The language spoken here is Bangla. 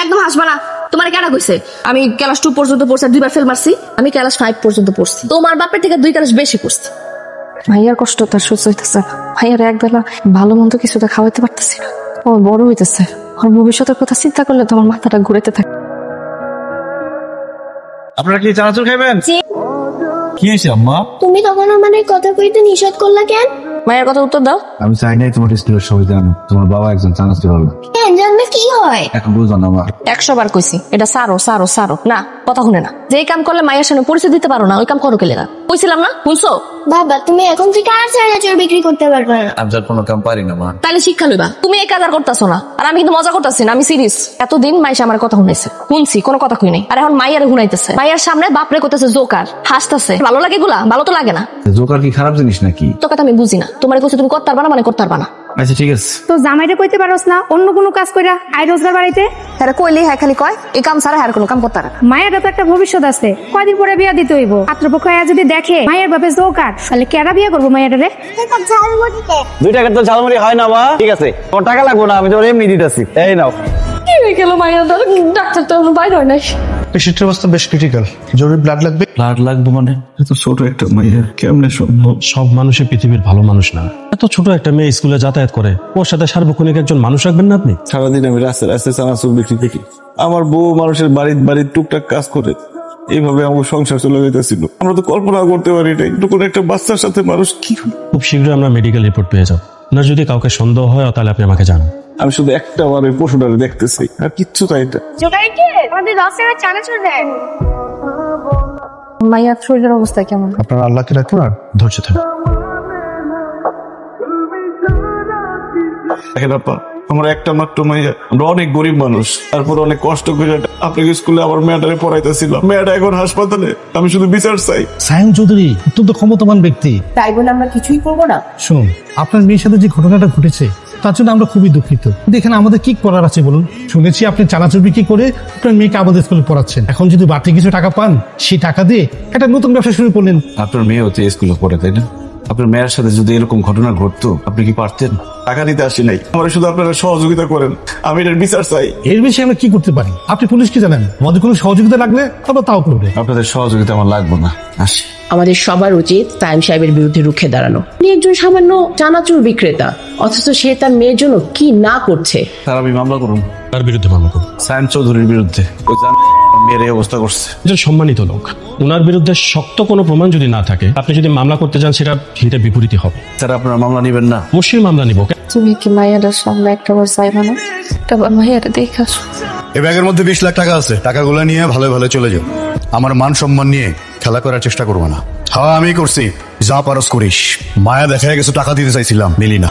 একদম হাসবা না। তোমার কেডা কইছে আমি ক্লাস 2 পর্যন্ত পড়ছি, 2বার ফেল মারছি? আমি ক্লাস 5 পর্যন্ত পড়ছি। তোমার বাপের থেকে 2 ক্লাস বেশি পড়ছি। ভাইয়ার কষ্ট তার সহ্য হইতেছে না। ভাইয়ার একবেলা ভালো মন্দ কিছুটা খাওয়াইতে পারতেছি না। ও বড় হইতেছে, ওর ভবিষ্যতের কথা চিন্তা করলে তোমার মাথাটা ঘুরেতে থাকে। আপনারা কি চানাচুর খাইবেন? কি হয়েছে আম্মা? তুমি তখন আমার কথা কইতে নিষেধ করলা কেন? মায়ের কথা উত্তর দাও। আমি চাই নাই তোমার স্কুলের সবাই জানো তোমার বাবা একজন চানাচুর হলো। কেন জানলে কি হয়? এখন বুঝো না মা। 100 বার কইছি এটা সারো সারো সারো, না কথা শুনে না। যেই কাম করলে মায়ের সামনে পরিচয় দিতে পারো না ওই কাম করো কেলে না? কইছিলাম না, শুনছো? বাবা তুমি এখন থেকে আর চানাচুর বিক্রি করতে পারবে না। আমি যার কোনো কাম পারি না মা। তাইলে শিক্ষা লইবা। তুমি এই কাজ আর করতেছো না, আর আমি কিন্তু মজা করতেছি না, আমি সিরিয়াস। এতদিন মাইশা আমার কথা শুনাইছে, শুনছি কোনো কথা কই নাই, আর এখন মাইয়ারে শুনাইতেছে। মাইয়ার সামনে বাপরে করতেছে জোকার, হাসতেছে। ভালো লাগে এগুলা? ভালো তো লাগে না। জোকার কি খারাপ জিনিস নাকি? তো কথা আমি বুঝি না। তোমার কইছে তুমি করতে পারবা না মানে করতে পারবা না। আচ্ছা ঠিক আছে। তো জামাইরে কইতে পারোস না অন্য কোনো কাজ কইরা আয় রোজগার বাড়াইতে? হ্যাঁ কইলি, হ্যাঁ খালি কয় এই কাম ছাড়া আর কোনো কাম করতে পারে না। মায়ের তো একটা ভবিষ্যৎ আছে, কয়দিন পরে বিয়া দিতে হইব। পাত্রপক্ষ আয়া যদি দেখে মায়ের বাপে জোকার, তাহলে কেডা বিয়া করবো মায়ের রে? 2 টাকার তো ঝালমুড়ি হয় না মা। ঠিক আছে, তোমার টাকা লাগবো না, আমি তোমার এমনি দিতেছি। এই নাও। কি হয়ে গেল মাইয়ার? ডাক্তার তো বাইরে হয় নাই। পেশেন্টের অবস্থা বেশ ক্রিটিক্যাল, জরুরি ব্লাড লাগবে। ব্লাড লাগবে মানে? এত ছোট একটা মেয়ের কেমনে সম্ভব? সব মানুষই পৃথিবীর ভালো মানুষ না। এত ছোট একটা মেয়ে স্কুলে যাতায়াত করে, ওর সাথে সার্বক্ষণিক একজন মানুষ রাখবেন না আপনি? সারাদিন আমি রাস্তায় রাস্তায় চানাচুর বিক্রি করি। আমার বউ মানুষের বাড়ির টুকটাক কাজ করে, এইভাবে আমার সংসার চলে যেতেছিল। আমরা তো কল্পনা করতে পারি নাই কোন একটা বাচ্চার সাথে মানুষ কি। খুব শীঘ্রই আমরা মেডিকেল রিপোর্ট পেয়ে যাব। না যদি কাউকে সন্দেহ হয় তাহলে আপনি আমাকে জানান। আমি শুধু একটা বার ওই পশুটারে দেখতেছি, আর কিচ্ছু চাই না। জোগাইকে আমাদের 10 টাকা চানাচুর দেন। মাইয়ার শরীরের অবস্থা কেমন? আপনার আল্লাহকে রাখুন আর ধৈর্য থাকুন। দেখেন আপা, আমার একটা মাত্র মাইয়া, আমরা অনেক গরিব মানুষ, তারপর অনেক কষ্ট করে আপনাকে স্কুলে আমার মেয়েটারে পড়াইতেছিলাম। মেয়েটা এখন হাসপাতালে, আমি শুধু বিচার চাই। সায়ন চৌধুরী অত্যন্ত ক্ষমতাবান ব্যক্তি। তাই বলে আমরা কিছুই করবো না? শুনুন, আপনার মেয়ের সাথে যে ঘটনাটা ঘটেছে তার জন্য আমরা খুবই দুঃখিত। এখানে আমাদের কি করার আছে বলুন? শুনেছি আপনি চানাচুর বিক্রি করে আপনার মেয়েকে আমাদের স্কুলে পড়াচ্ছেন। এখন যদি বাড়তি কিছু টাকা পান, সেই টাকা দিয়ে একটা নতুন ব্যবসা শুরু করলেন। আপনার মেয়ে হচ্ছে স্কুলে পড়ে তাই না? আপনার মেয়ের সাথে যদি এরকম ঘটনা ঘটতো আপনি কি পারতেন? টাকা নিতে আসি নাই, আমার শুধু আপনারা সহযোগিতা করেন, আমি এটার বিচার চাই। এর বেশি আমরা কি করতে পারি? আপনি পুলিশকে জানান, আমাদের কোনো সহযোগিতা লাগলে আমরা তাও করবে। আপনাদের সহযোগিতা আমার লাগবে না, আসি। আমাদের সবার উচিত সায়েম সাহেবের বিরুদ্ধে রুখে দাঁড়ানো। উনি একজন সামান্য চানাচুর বিক্রেতা, অথচ সে তার মেয়ের জন্য কি না করছে। স্যার আমি মামলা করুন। তার বিরুদ্ধে মামলা করুন। সায়েম চৌধুরীর বিরুদ্ধে। ওই মেয়ের এই অবস্থা করছে। একজন সম্মানিত লোক, ওনার বিরুদ্ধে শক্ত কোনো প্রমাণ যদি না থাকে, আপনি যদি মামলা করতে চান সেটা হিতে বিপরীতই হবে। স্যার আপনারা মামলা নেবেন না? অবশ্যই মামলা নিব। তুমি কি মাইয়ার সামনে একটা বার চাইবা না? একটা বার মাইয়ারে দেখে আসো। এই ব্যাগের মধ্যে 20 লাখ টাকা আছে, টাকাগুলো নিয়ে ভালো ভালো চলে যাও। আমার মান সম্মান নিয়ে খেলা করার চেষ্টা করবো না। হ্যাঁ আমি করছি, যা পারস করিস। মায়া দেখা গেছে টাকা দিতে চাইছিলাম, মিলি না।